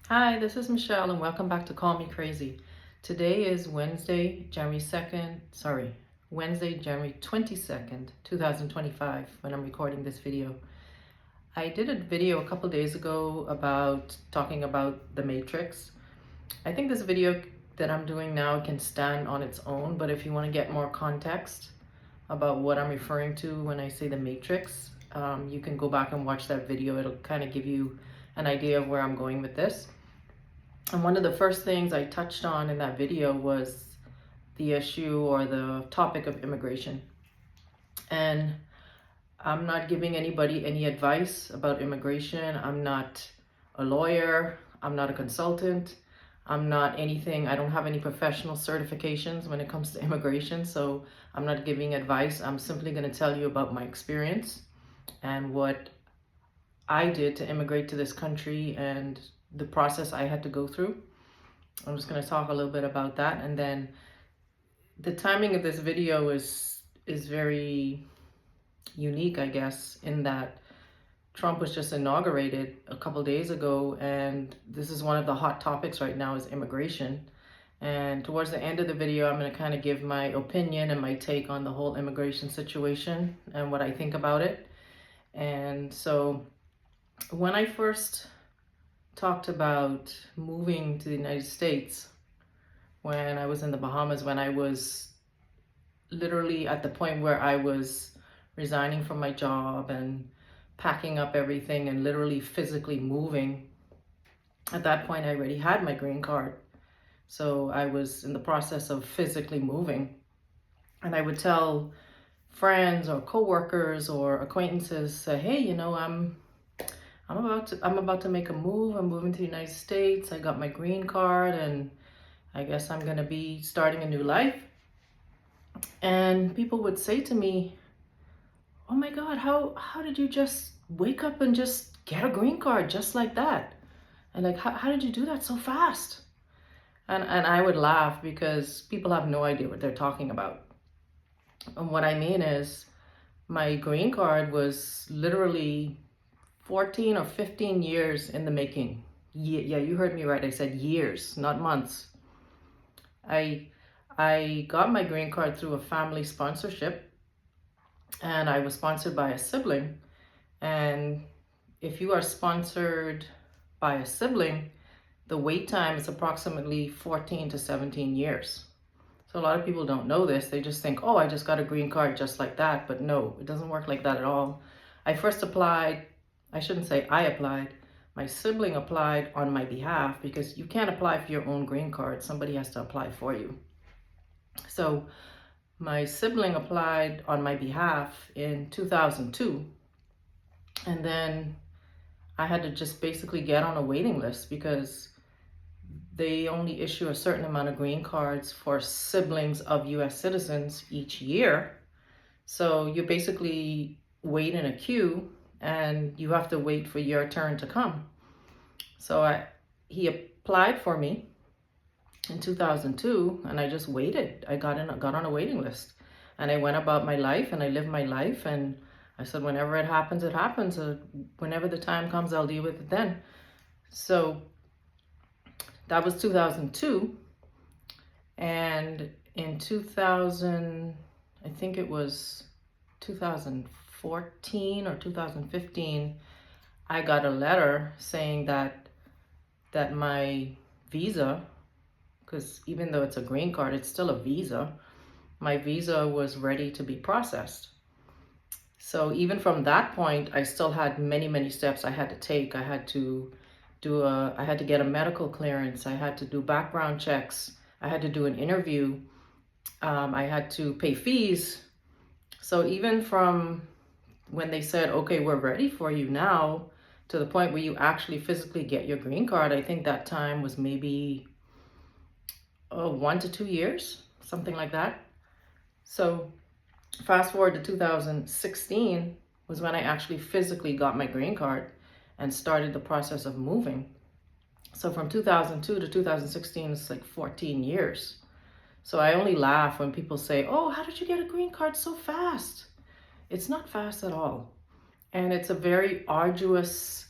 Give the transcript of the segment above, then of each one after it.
Hi, this is Michelle and welcome back to Call Me Crazy. Today is Wednesday, January 22nd, 2025 when I'm recording this video. I did a video a couple days ago about talking about the Matrix. I think this video that I'm doing now can stand on its own, but if you want to get more context about what I'm referring to when I say the Matrix, you can go back and watch that video. It'll kind of give you an idea of where I'm going with this. And one of the first things I touched on in that video was the issue or the topic of immigration. And I'm not giving anybody any advice about immigration. I'm not a lawyer. I'm not a consultant. I'm not anything. I don't have any professional certifications when it comes to immigration. So I'm not giving advice. I'm simply going to tell you about my experience and what I did to immigrate to this country and the process I had to go through. I'm just going to talk a little bit about that, and then the timing of this video is very unique, I guess, in that Trump was just inaugurated a couple days ago, and this is one of the hot topics right now is immigration. And towards the end of the video, I'm going to kind of give my opinion and my take on the whole immigration situation and what I think about it. And so when I first talked about moving to the United States when I was in the Bahamas, when I was literally at the point where I was resigning from my job and packing up everything and literally physically moving. At that point, I already had my green card. So I was in the process of physically moving. And I would tell friends or coworkers or acquaintances, say, hey, I'm about to make a move. I'm moving to the United States. I got my green card and I guess I'm going to be starting a new life. And people would say to me, oh my God, how did you just wake up and just get a green card just like that? And like, how did you do that so fast? And I would laugh because people have no idea what they're talking about. And what I mean is my green card was literally 14 or 15 years in the making. Yeah, you heard me right. I said years, not months. I got my green card through a family sponsorship, and I was sponsored by a sibling. And if you are sponsored by a sibling, the wait time is approximately 14 to 17 years. So a lot of people don't know this. They just think, oh, I just got a green card just like that. But no, it doesn't work like that at all. I first applied, I shouldn't say I applied, my sibling applied on my behalf because you can't apply for your own green card. Somebody has to apply for you. So my sibling applied on my behalf in 2002. And then I had to just basically get on a waiting list because they only issue a certain amount of green cards for siblings of US citizens each year. So you basically wait in a queue and you have to wait for your turn to come. So he applied for me in 2002 and I just waited. I got on a waiting list and I went about my life and I lived my life, and I said, whenever it happens, it happens. Whenever the time comes, I'll deal with it then. So that was 2002. And in 2000, I think it was 2014 or 2015, I got a letter saying that my visa, because even though it's a green card, it's still a visa, my visa was ready to be processed. So even from that point, I still had many steps I had to take. I had to get a medical clearance. I had to do background checks. I had to do an interview. I had to pay fees. So even from when they said, okay, we're ready for you now, to the point where you actually physically get your green card, I think that time was maybe 1 to 2 years, something like that. So fast forward to 2016 was when I actually physically got my green card and started the process of moving. So from 2002 to 2016, it's like 14 years. So I only laugh when people say, oh, how did you get a green card so fast? It's not fast at all. And it's a very arduous,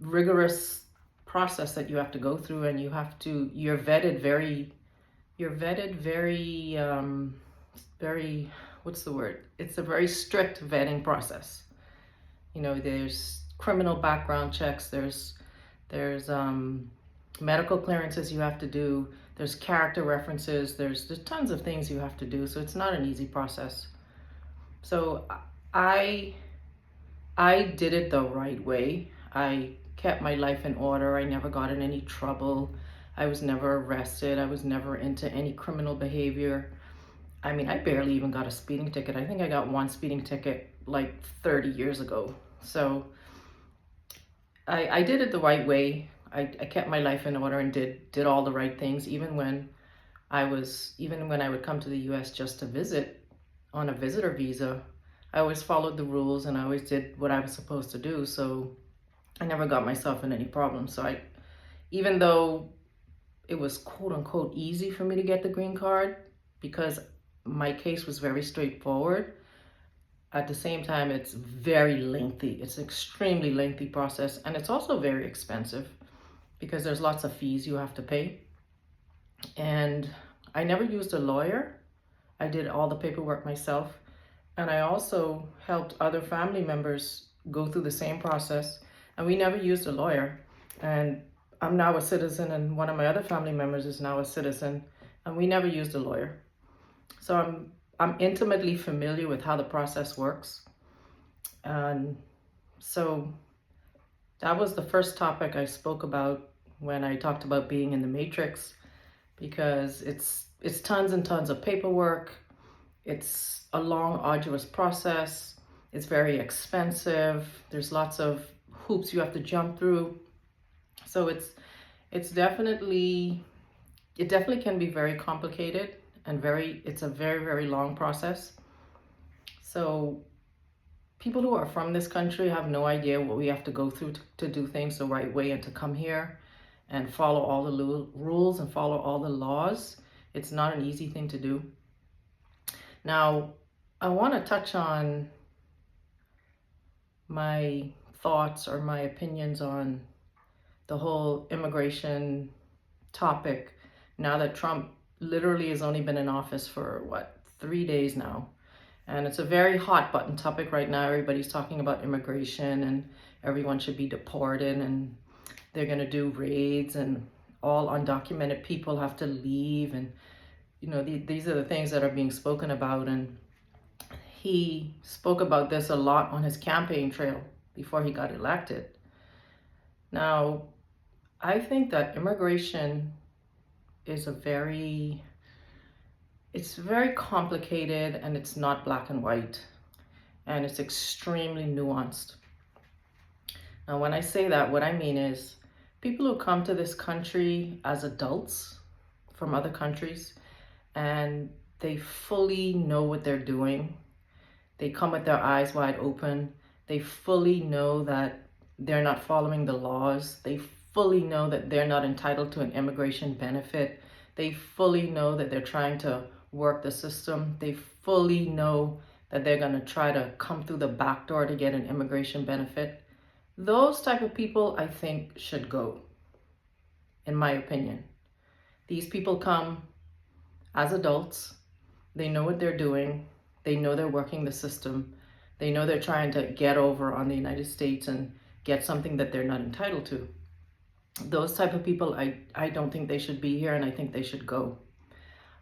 rigorous process that you have to go through, and you're vetted very, very, what's the word? It's a very strict vetting process. You know, there's criminal background checks, there's medical clearances you have to do, there's character references, there's tons of things you have to do. So it's not an easy process. So I did it the right way. I kept my life in order. I never got in any trouble. I was never arrested. I was never into any criminal behavior. I mean, I barely even got a speeding ticket. I think I got one speeding ticket like 30 years ago. So I did it the right way. I kept my life in order and did all the right things, even when I would come to the US just to visit on a visitor visa. I always followed the rules and I always did what I was supposed to do. So I never got myself in any problems. So even though it was quote unquote easy for me to get the green card because my case was very straightforward, at the same time, it's very lengthy. It's an extremely lengthy process, and it's also very expensive because there's lots of fees you have to pay. And I never used a lawyer. I did all the paperwork myself. And I also helped other family members go through the same process, and we never used a lawyer. And I'm now a citizen, and one of my other family members is now a citizen, and we never used a lawyer. So I'm intimately familiar with how the process works. And so that was the first topic I spoke about when I talked about being in the matrix, because it's tons and tons of paperwork. It's a long, arduous process. It's very expensive. There's lots of hoops you have to jump through. So it definitely can be very complicated, and it's a very, very long process. So people who are from this country have no idea what we have to go through to do things the right way and to come here and follow all the rules and follow all the laws. It's not an easy thing to do. Now, I want to touch on my thoughts or my opinions on the whole immigration topic now that Trump literally has only been in office for 3 days now. And it's a very hot button topic right now. Everybody's talking about immigration and everyone should be deported and they're going to do raids and all undocumented people have to leave. And, you know, these are the things that are being spoken about. And he spoke about this a lot on his campaign trail before he got elected. Now, I think that immigration is it's very complicated, and it's not black and white, and it's extremely nuanced. Now, when I say that, what I mean is people who come to this country as adults from other countries, and they fully know what they're doing. They come with their eyes wide open. They fully know that they're not following the laws. They fully know that they're not entitled to an immigration benefit. They fully know that they're trying to work the system. They fully know that they're going to try to come through the back door to get an immigration benefit. Those type of people, I think, should go, in my opinion. These people come as adults. They know what they're doing. They know they're working the system. They know they're trying to get over on the United States and get something that they're not entitled to. Those type of people, I don't think they should be here, and I think they should go.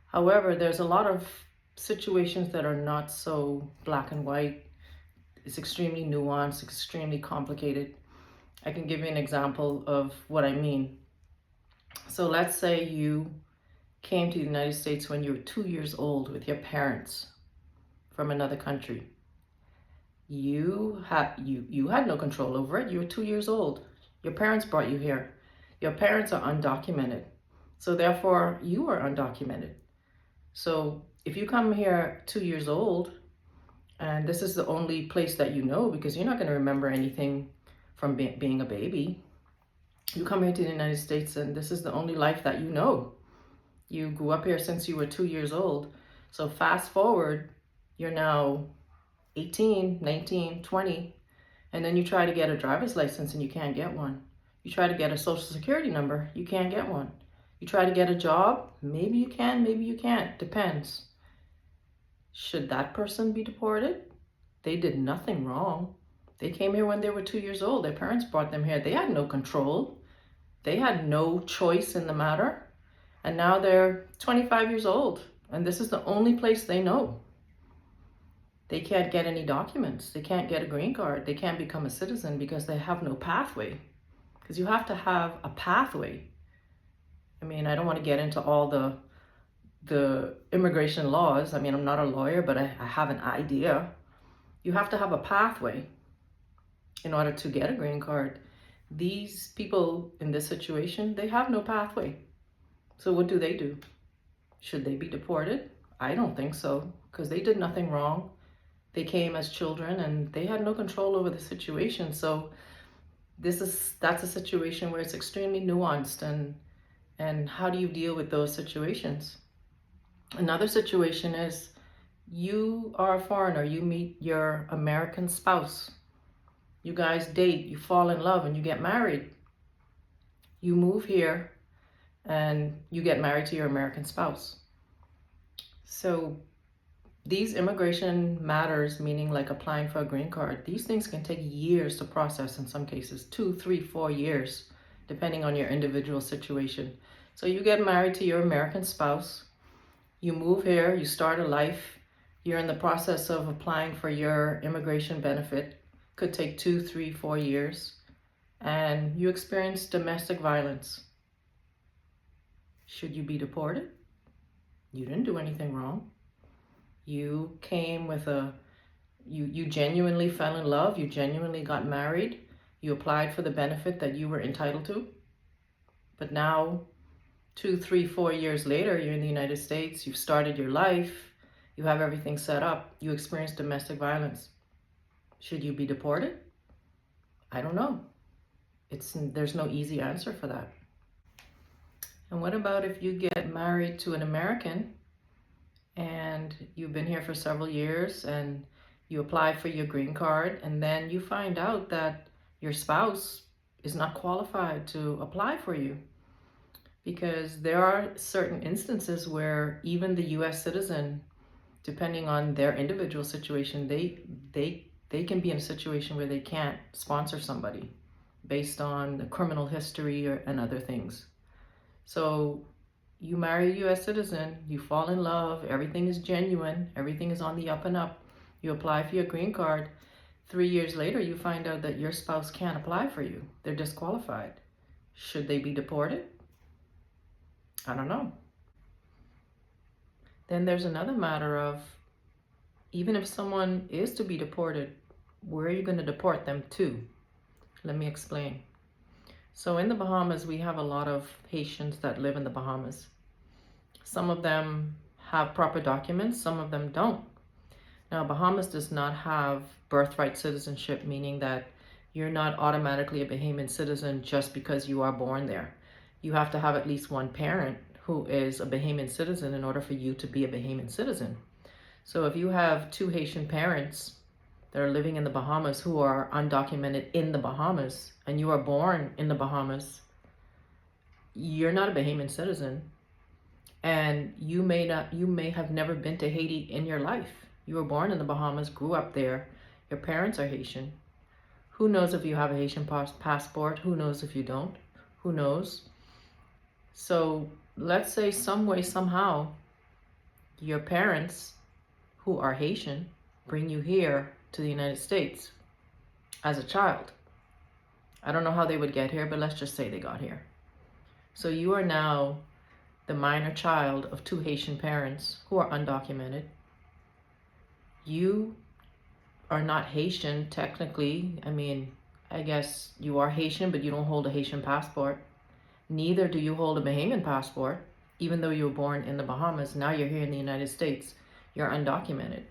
However, there's a lot of situations that are not so black and white. It's extremely nuanced, extremely complicated. I can give you an example of what I mean. So let's say you came to the United States when you were 2 years old with your parents from another country. You had no control over it. You were 2 years old. Your parents brought you here. Your parents are undocumented. So therefore, you are undocumented. So if you come here 2 years old, and this is the only place that you know, because you're not going to remember anything from being a baby. You come here to the United States, and this is the only life that you know. You grew up here since you were 2 years old. So fast forward, you're now 18, 19, 20, and then you try to get a driver's license and you can't get one. You try to get a social security number, you can't get one. You try to get a job, maybe you can, maybe you can't, depends. Should that person be deported? They did nothing wrong. They came here when they were 2 years old. Their parents brought them here. They had no control. They had no choice in the matter. And now they're 25 years old, and this is the only place they know. They can't get any documents. They can't get a green card. They can't become a citizen because they have no pathway. Because you have to have a pathway. I mean, I don't want to get into all the immigration laws. I mean, I'm not a lawyer, but I have an idea. You have to have a pathway in order to get a green card. These people in this situation, they have no pathway. So what do? Should they be deported? I don't think so, because they did nothing wrong. They came as children and they had no control over the situation. So that's a situation where it's extremely nuanced, and how do you deal with those situations? Another situation is you are a foreigner, you meet your American spouse. You guys date, you fall in love, and you get married. You move here and you get married to your American spouse. So these immigration matters, meaning like applying for a green card, these things can take years to process in some cases, 2, 3, 4 years, depending on your individual situation. So you get married to your American spouse, you move here, you start a life, you're in the process of applying for your immigration benefit, could take 2, 3, 4 years, and you experience domestic violence. Should you be deported? You didn't do anything wrong. You came with you genuinely fell in love, you genuinely got married, you applied for the benefit that you were entitled to. But now, 2, 3, 4 years later, you're in the United States, you've started your life, you have everything set up, you experience domestic violence. Should you be deported? I don't know. There's no easy answer for that. And what about if you get married to an American and you've been here for several years and you apply for your green card, and then you find out that your spouse is not qualified to apply for you? Because there are certain instances where even the US citizen, depending on their individual situation, they can be in a situation where they can't sponsor somebody based on the criminal history and other things. So you marry a US citizen, you fall in love, everything is genuine, everything is on the up and up. You apply for your green card. 3 years later, you find out that your spouse can't apply for you. They're disqualified. Should they be deported? I don't know. Then there's another matter of, even if someone is to be deported, where are you going to deport them to? Let me explain. So in the Bahamas, we have a lot of Haitians that live in the Bahamas. Some of them have proper documents, some of them don't. Now, Bahamas does not have birthright citizenship, meaning that you're not automatically a Bahamian citizen just because you are born there. You have to have at least one parent who is a Bahamian citizen in order for you to be a Bahamian citizen. So if you have 2 Haitian parents that are living in the Bahamas who are undocumented in the Bahamas, and you are born in the Bahamas, you're not a Bahamian citizen, and you may have never been to Haiti in your life. You were born in the Bahamas, grew up there, your parents are Haitian. Who knows if you have a Haitian passport? Who knows if you don't? Who knows? So let's say some way, somehow, your parents who are Haitian bring you here to the United States as a child. I don't know how they would get here, but let's just say they got here. So you are now the minor child of 2 Haitian parents who are undocumented. You are not Haitian technically. I mean, I guess you are Haitian, but you don't hold a Haitian passport. Neither do you hold a Bahamian passport, even though you were born in the Bahamas. Now you're here in the United States. You're undocumented.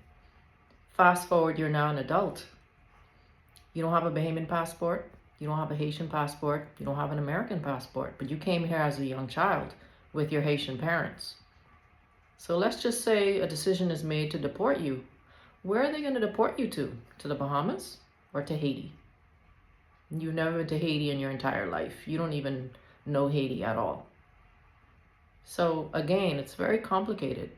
Fast forward, you're now an adult. You don't have a Bahamian passport. You don't have a Haitian passport. You don't have an American passport. But you came here as a young child with your Haitian parents. So let's just say a decision is made to deport you. Where are they going to deport you to? To the Bahamas or to Haiti? You've never been to Haiti in your entire life. You don't even know Haiti at all. So again, it's very complicated.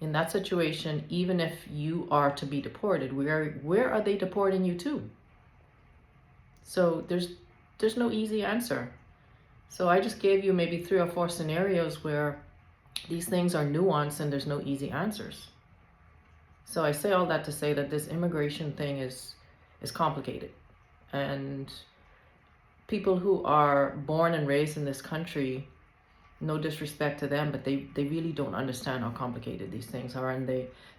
In that situation, even if you are to be deported, where are they deporting you to? So there's no easy answer. So I just gave you maybe 3 or 4 scenarios where these things are nuanced and there's no easy answers. So I say all that to say that this immigration thing is complicated. And people who are born and raised in this country, no disrespect to them, but they really don't understand how complicated these things are. And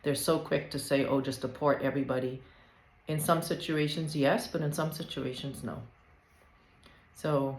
they're so quick to say, oh, just deport everybody. In some situations, yes, but in some situations, no. So